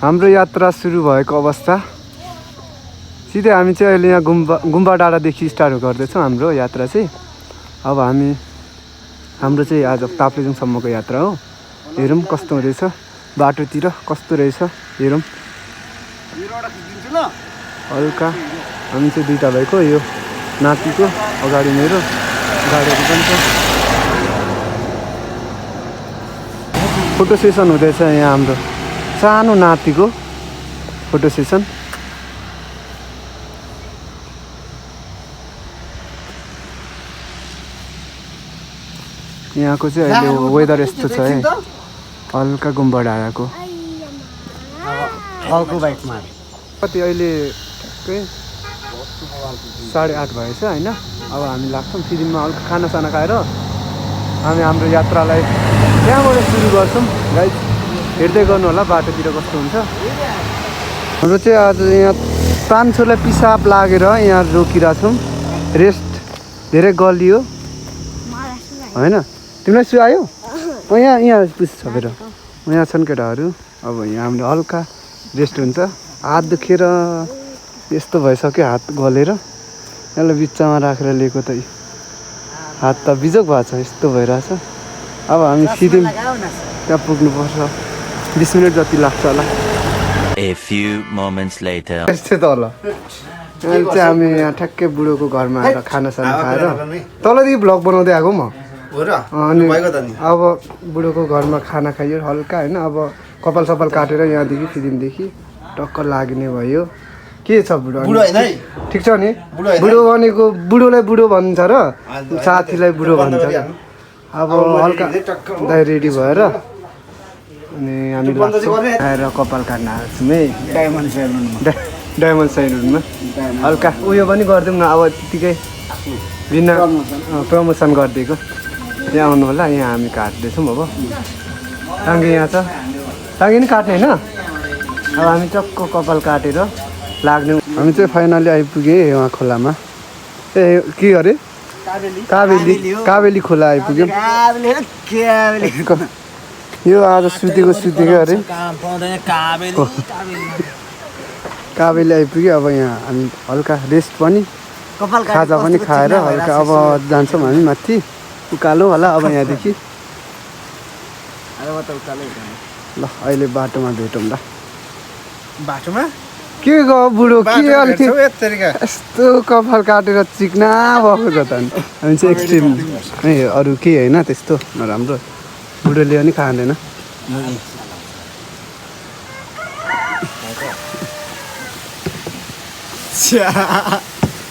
हाम्रो यात्रा सुरु भएको अवस्था सिधै हामी चाहिँ अहिले यहाँ गुम्बा डाँडादेखि स्टार्ट गर्दैछौँ हाम्रो यात्रा चाहिँ। अब हाम्रो चाहिँ आज ताप्लेजुङसम्मको यात्रा हो। हेरौँ कस्तो हुँदैछ बाटोतिर, कस्तो रहेछ हेरौँ। हल्का हामी चाहिँ दुईटा भएको, यो नातिको अगाडि मेरो गाडीहरू पनि छ। फोटो सेसन हुँदैछ यहाँ हाम्रो सानो नातिको फोटो सेसन। यहाँको चाहिँ अहिले वेदर यस्तो छ है, हल्का गुम्बा डाँडाको। कति अहिले ठ्याक्कै 8:30 भएछ होइन। अब हामी लाग्छौँ फिदिममा हल्का खानासाना खाएर हामी हाम्रो यात्रालाई त्यहाँबाट सुरु गर्छौँ। गाइस हेर्दै गर्नु होला बाटोतिर कस्तो हुन्छ। हाम्रो चाहिँ आज यहाँ तान्छोलाई पिसाब लागेर यहाँ रोकिरहेको छौँ। रेस्ट धेरै गलियो होइन। तिमीलाई सुहायो? यहाँ पुस छपेर यहाँ छन् केटाहरू। अब यहाँ हामीले हल्का रेस्ट हुन्छ। हात दुखेर यस्तो भइसक्यो, हात गलेर यसलाई बिचमा राखेर लिएको त हात त बिजोक भएको छ, यस्तो भइरहेछ। अब हामी सिधै त्यहाँ पुग्नुपर्छ, 20 मिनट जति लाग्छ होला। A few moments later. यस्तै तल अहिले चाहिँ हामी यहाँ ठ्याक्कै बुढोको घरमा आएर खानासाना खाएर तलदेखि भ्लग बनाउँदै आएको म। अनि अब बुढोको घरमा खाना खाइयो हल्का होइन। अब कपाल सपाल काटेर यहाँदेखि फिदिमदेखि टक्क लाग्ने भयो। के छ बुढो? ठिक छ नि? बुढो भनेको बुढोलाई बुढो भन्छ र साथीलाई बुढो भन्छ। अब हल्का दाइ रेडी भएर अनि हामी आएर कपाल काट्न आएको छौँ है डायमन्ड सैलुनमा। हल्का उयो पनि गरिदिउँ न अब, त्यतिकै बिना प्रमोसन गरिदिएको। यहाँ आउनु होला, यहाँ हामी काट्दैछौँ। अब टाङ्गे यहाँ छ, टाङ्गे नि काट्ने होइन। अब हामी टक्क कपाल काटेर लाग्ने। हामी चाहिँ फाइनली आइपुगेँ यहाँ खोलामा। ए के अरे काबेली खोला आइपुग्यौँ। यो आज सुतेको अरे काबेली आइपुग्यो। अब यहाँ हामी हल्का रेस्ट पनि खाजा पनि खाएर हल्का अब जान्छौँ हामी माथि उकालो होला। अब यहाँदेखि ल अहिले बाटोमा भेटौँ ल। बाटोमा के गयो बुढो? के अलिक यस्तो कपाल काटेर चिक्ना भएको छ त। हामी चाहिँ एक्सट्रिम है, अरू केही होइन त्यस्तो नराम्रो। बुढोले पनि खाँदैन।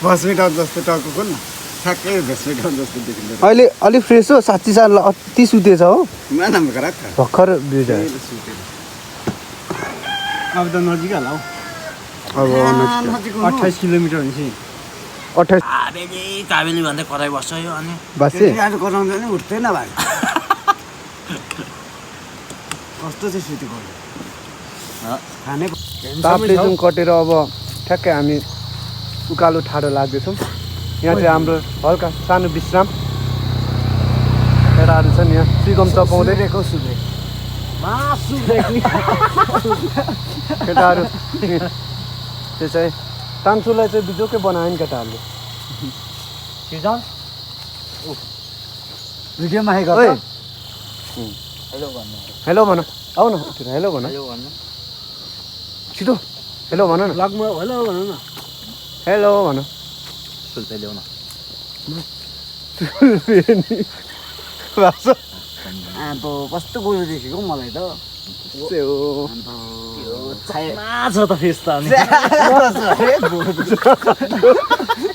भस्मिटाउन जस्तो टाउको न ठ्याक्कै भस्मिटाउन जस्तो देखिन्छ। अहिले अलिक फ्रेस हो, साँच्ची साल अति सुतेछ हो भर्खर बिउज। अब त नजिक होला हौ। अब 28 किलोमिटर हुन्छ। 28 काबेली भन्दै कराइ बस्छ यो। अनि बासे कराउँछ नि उठ्दैन भाइ। कस्तो चाहिँ सुतेको खाने ताप्लेजुङ कटेर अब ठ्याक्कै हामी उकालो ठाडो लाग्दैछौँ। यहाँ चाहिँ हाम्रो हल्का सानो विश्राम। केटाहरू छन् यहाँ चिकम चपाउँदै। केटाहरू त्यो चाहिँ तान्सुलाई चाहिँ बिजोकै बनायो नि केटाहरूले। भिडियोमा हेलो भन, आऊ न हेलो भन छिटो। हेलो भन न, लगमा हेलो भन न। हेलो भन। ल्याउन अब कस्तो गोरु देखेको मलाई त। छ त फेस त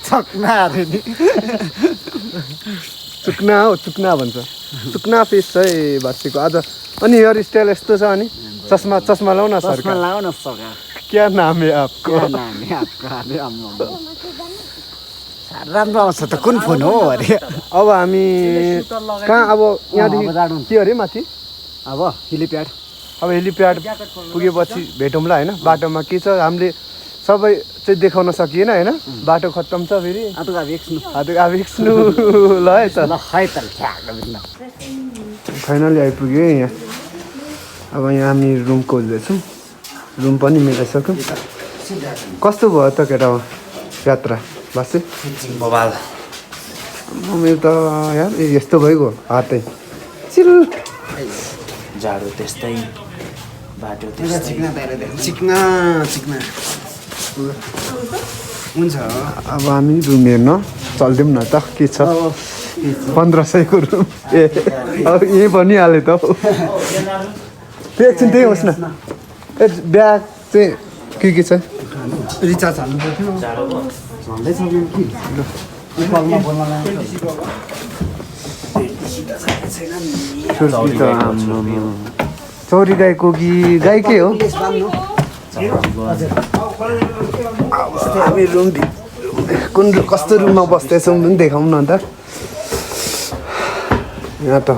चक्ना अरे नि, चुक्ना हो, चुक्ना भन्छ। चुक्ना फेस छ है बासीको आज। अनि हेयर स्टाइल यस्तो छ। अनि चस्मा लाउन सर, लाउन सका। क्या नाम है आपको? राम्रो आउँछ त। कुन फोन हो अरे? अब हामी कहाँ अब यहाँदेखि के अरे माथि? अब हेलिप्याड। अब हेलिप्याड पुगेपछि भेटौँला होइन। बाटोमा के छ हामीले सबै चाहिँ देखाउन सकिएन होइन। बाटो खत्तम छ फेरि। आवेक्स्नु ल है त। फाइनली आइपुग्यो यहाँ। अब यहाँ हामी रुम खोज्दैछौँ। रुम पनि मिलाइसक्यौँ कस्तो भयो त केटा यात्रा बसे बबाल मेरो त यार यस्तो भइगयो हातै चिल जाडो त्यस्तै बाटो त्यस्तै चिक्ना हुन्छ अब हामी रुम हेर्न चल्दिउँ न त के छ 1500 को रुम ए अब यहीँ भनिहाल्यो त त्यो एकछिन त्यही होस् न ए ब्याग चाहिँ के छ रिचार्ज हाल्नु पर्थ्यो झन्डै सक्यो कि कलमा बोल्न छुर्पी त आम्मामा चौरी गाईको कि गाईकै हो हामी रुम कुन कस्तो रुममा बस्दैछौँ पनि देखाउँ न त यहाँ त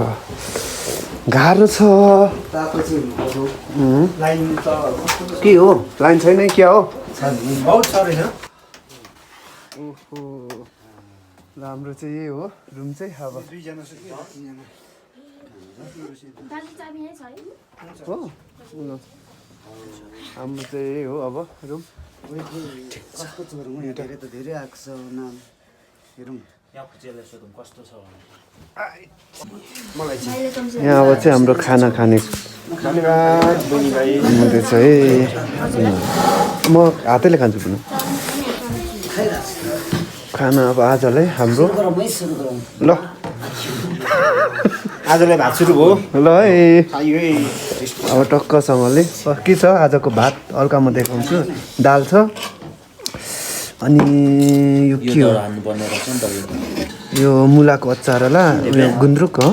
गाह्रो छ के हो लाइन छैन क्या हो बहुत छ रहेछ ओहो राम्रो चाहिँ यही हो रुम चाहिँ अब हो हाम्रो चाहिँ यही हो अब रुम कस्तो छ रुम यहाँ धेरै त धेरै आएको छ नाम हेरौँ यहाँ खुचेले सोधौँ कस्तो छ भने यहाँ अब चाहिँ हाम्रो खाना खाने हुँदैछ है म हातैले खान्छु पनि खाना अब आजलाई हाम्रो ल आजलाई भात सुरु भयो ल है अब टक्कसँगले के छ आजको भात हल्का म देखाउँछु दाल छ अनि यो के हो हान्नुपर्ने रहेछ नि त यो मुलाको अचार होला उयो गुन्द्रुक हो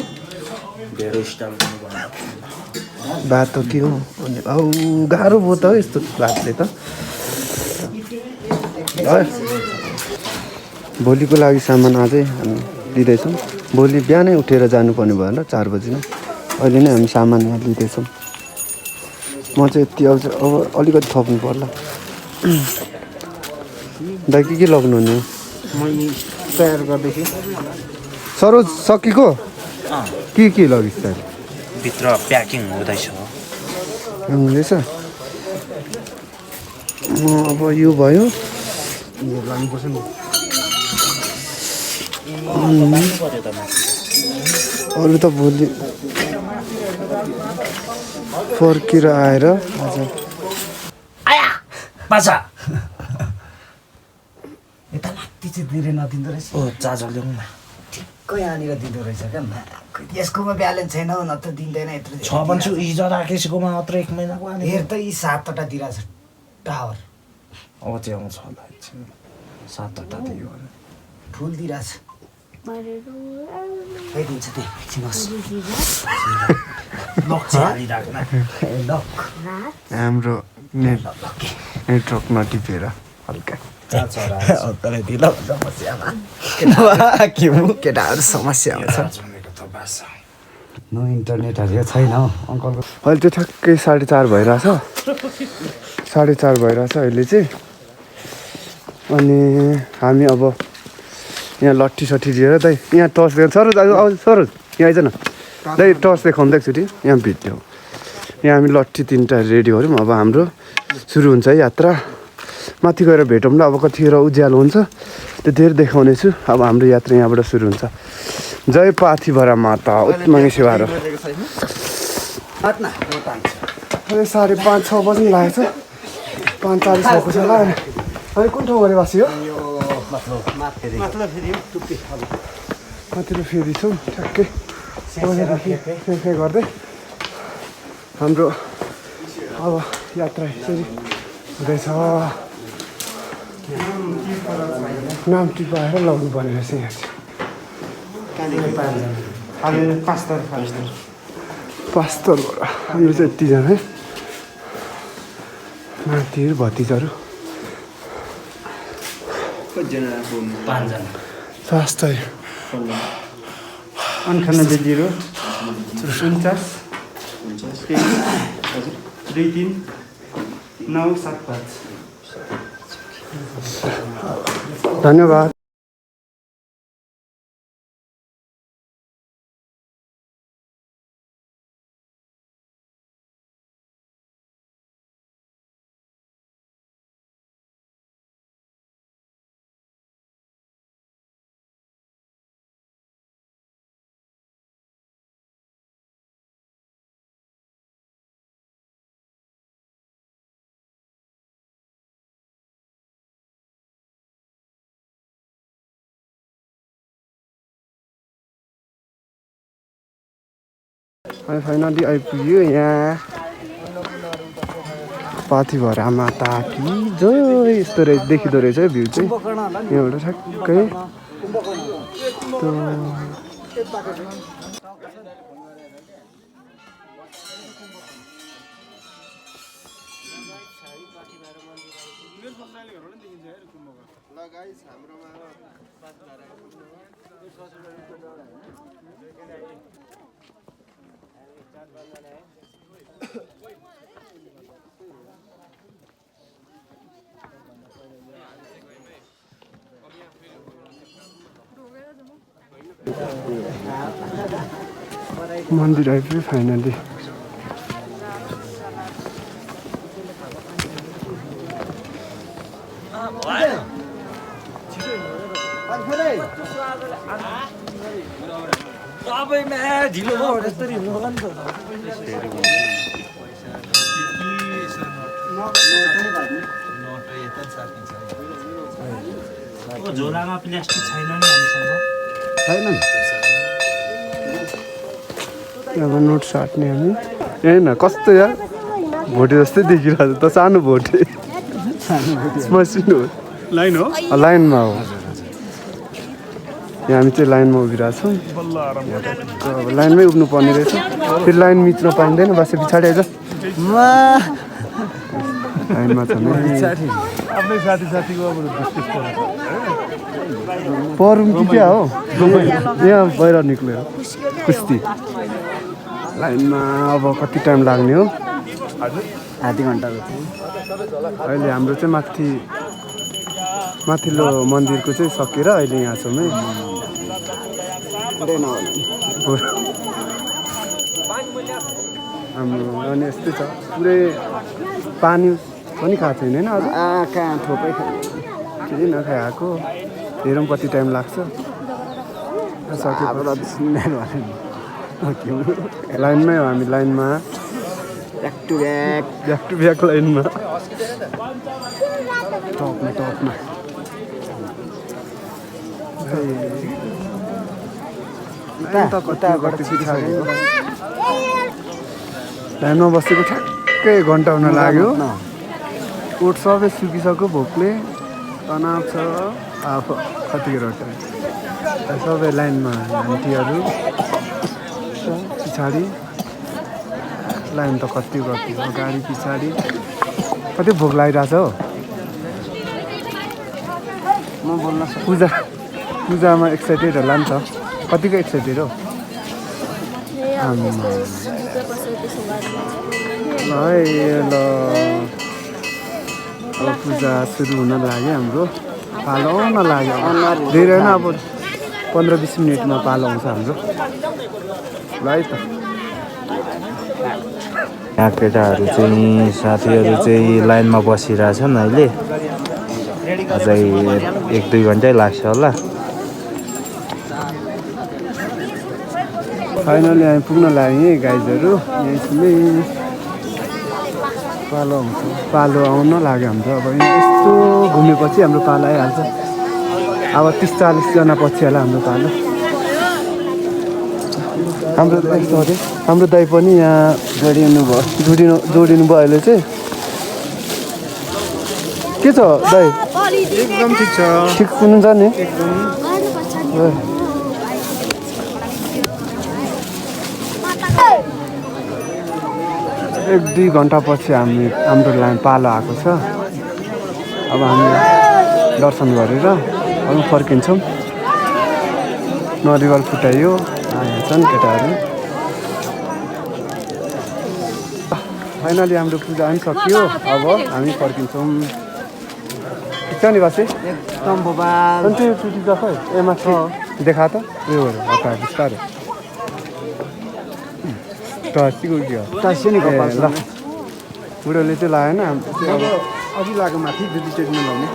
धेरै स्टाइल पनि भन्नु भात हो के हो अनि औ गाह्रो भयो त हो यस्तो भातले त भोलिको लागि सामान अझै हामी लिँदैछौँ भोलि बिहानै उठेर जानुपर्ने भयो र 4 बजी नै अहिले नै हामी सामान यहाँ लिँदैछौँ म चाहिँ यति अब अलिकति थप्नु पर्ला दाइ के लग्नु हुने मैले तयार गर्दैछु सरोज सकेको के लगिस् त भित्र प्याकिङ हुँदैछ हुँदैछ अब यो भयो लानुपर्छ नि अरू त भोलि फर्केर आएर पाछा यता माथि चाहिँ धेरै नदिँदो रहेछ ओ चार्जर ल्याउँ न ठिक्क यहाँनिर दिँदो रहेछ क्या यसकोमा ब्यालेन्स छैन नत्र दिँदैन यत्रो छ भन्छु हिजो राकेशकोमा मात्र 1 महिनाको हेर त यी 7वटा दिइरहेछ टावर अब चाहिँ आउँछ होला एकछिन 7-8 दियो भने फुल दिइरहेछ दिन्छ त्यहाँ एकछिन होस् लक चाहिँ हालिराख्न लक हाम्रो नेटवर्क नटिपेर हल्का केटाहरू समस्या हुन्छ नो इन्टरनेटहरू छैन हौ अङ्कलको अहिले चाहिँ ठ्याक्कै 4:30 भइरहेछ 4:30 भइरहेछ अहिले चाहिँ अनि हामी अब यहाँ लट्ठी सट्ठी लिएर दाइ यहाँ टर्च देखाउँ सरोज सरोज यहाँ आइज न दाइ टर्च देखाउनु त एकचोटि यहाँ भिडियो यहाँ हामी लट्ठी 3टा रेडी गऱ्यौँ अब हाम्रो सुरु हुन्छ है यात्रा माथि गएर भेटौँ ल अब कतिखेर उज्यालो हुन्छ त्यतिखेर देखाउने छु अब हाम्रो यात्रा यहाँबाट सुरु हुन्छ जय पाथिभरा माता उत्माङ्गे सेवाहरू अहिले 5:30-6 बज्नु लागेको छ 5:40 भएको छ होला अनि कुन ठाउँ गएर बस्यो माथिल्लो फेरि छौँ ठ्याक्कै फेरि गर्दै हाम्रो अब यात्रा यसरी हुँदैछ नाम टिपाएर लाउनु पर्ने रहेछ यहाँ चाहिँ 5 तलबाट हाम्रो चाहिँ यतिजना है नातिहरू भतिजाहरू 5 फास्ट 98 23 975 धन्यवाद अनि फाइनली आइपुग्यो यहाँ पाथिभरा माताकी जय यस्तो रहेछ देखिँदो रहेछ है भ्यू चाहिँ यहाँबाट ठ्याक्कै मन्दिर आइपुग्यो फाइनली ढिलो भयो यस्तरी हुनु होला नि त झोलामा प्लास्टिक छैन नि हामीसँग छैन अब नोट साट्ने हामी हेर्न कस्तो यार भोटे जस्तै देखिरहेको छ त सानो भोटे मसिनो लाइन हो लाइनमा हो यहाँ हामी चाहिँ लाइनमा उभिरहेको छौँ अब लाइनमै उभिनु पर्ने रहेछ फेरि लाइन मिच्न पाइँदैन बस पछाडि आइज लाइनमा छ आफ्नै साथीको परुम कि क्या हो यहाँ बाहिर निक्ल्यो कुस्ती लाइनमा अब कति टाइम लाग्ने हो आधी घन्टाको अहिले हाम्रो चाहिँ माथिल्लो मन्दिरको चाहिँ सकेर अहिले यहाँ छौँ है हाम्रो अनि यस्तै छ पुरै पानी पनि खाएको छैन होइन अझ कहाँ थोपै केही नखाएको हेरौँ कति टाइम लाग्छ लाइनमै हो हामी लाइनमा ब्याक टु ब्याक लाइनमा टपमा लाइनमा बसेको ठ्याक्कै घन्टा हुन लाग्यो ओठ सबै सुकिसक्यो भोकले तनाव छ अब कतिखेर सबै लाइनमा आन्टीहरू पछाडि लाइन त कति अगाडि पछाडि कति भोक लागिरहेछ हो म बोल्न पूजामा एक्साइटेड होला नि त कतिको एक्साइटेड हो ल अब पूजा सुरु हुन लाग्यो हाम्रो पालो आउन लाग्यो धेरै होइन अब 15-20 मिनटमा पालो आउँछ हाम्रो ल है त यहाँ केटाहरू चाहिँ साथीहरू चाहिँ लाइनमा बसिरहेछन् अहिले अझै 1-2 घन्टै लाग्छ होला फाइनली हामी पुग्न लाग्यौँ गाइजहरू यहीँ छौँ पालो आउन लाग्यो हाम्रो अब यस्तो घुमेपछि हाम्रो पालो आइहाल्छ अब 30-40 जना पछि होला हाम्रो पालो हाम्रो दाइ पनि यहाँ जोडिनु भयो अहिले चाहिँ के छ दाइ एकदम ठिक छ ठिक हुनुहुन्छ नि एक 2 घन्टा पछि हाम्रो लाइन पालो आएको छ अब हामी दर्शन गरेर अब फर्किन्छौँ नरिवल फुटाइयो आएका छन् केटाहरू फाइनली हाम्रो पूजा पनि सकियो अब हामी फर्किन्छौँ ठिक छ नि बासे एकदम बोबाल अनि त्यो टुटी छ खै ए माथि देखा त उयो हटा बिस्तारै टर्चीको के हो टाइसो नि ल बुढोले चाहिँ लागेन अब अघि लाग्यो माथि भेजिटेबल लाउने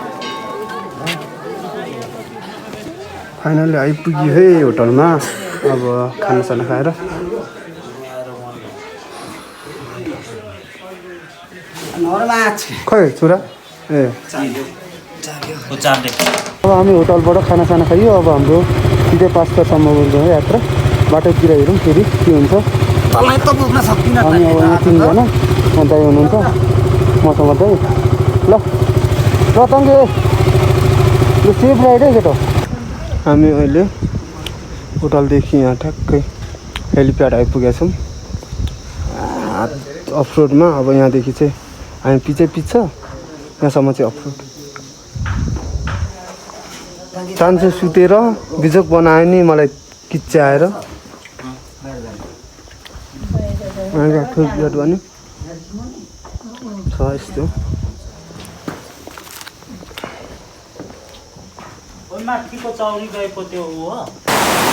फाइनली आइपुग्यो है होटलमा अब खानासाना खाएर खै छोरा ए अब हामी होटलबाट खानासाना खाइयो अब हाम्रो सिधै 5 बजीसम्म गयो यात्रा बाटोतिर हेरौँ फेरि के हुन्छ तँलाई त बोक्न सक्दिनँ अनि अब यहाँ 3 जना दाइ हुनुहुन्छ मसँग दाइ ल तङ्गे यो सेफ राइड है केटा हामी अहिले होटलदेखि यहाँ ठ्याक्कै हेलिप्याड आइपुगेका छौँ अफरोडमा। अब यहाँदेखि चाहिँ हामी पछि यहाँसम्म चाहिँ अफरोड चान्छु सुतेर बिजोक बनायो नि मलाई किच्याएर ठुलो भने छ यस्तो।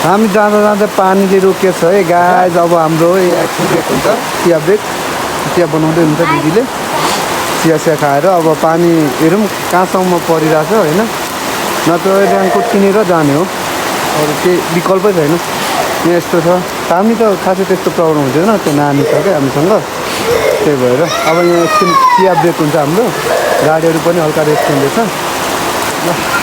हामी जाँदा जाँदा पानीले रोकेको छ है गाइज। अब हाम्रो एक्सन ब्रेक हुन्छ, चिया ब्रेक, चिया बनाउँदै हुन्छ दिदीले चिया खाएर। अब पानी हेरौँ कहाँसम्म परिरहेछ होइन, नत्र ऱ्याङ्कोट किनेर जाने हो, अरू केही विकल्पै छैन। यहाँ यस्तो छ, हामी त खासै त्यस्तो प्रब्लम हुँदैन, त्यो नानी छ क्या हामीसँग, त्यही भएर अब यहाँ एकछिन चिया ब्रेक हुन्छ हाम्रो। गाडीहरू पनि हल्का रेस्ट हुँदैछ ल।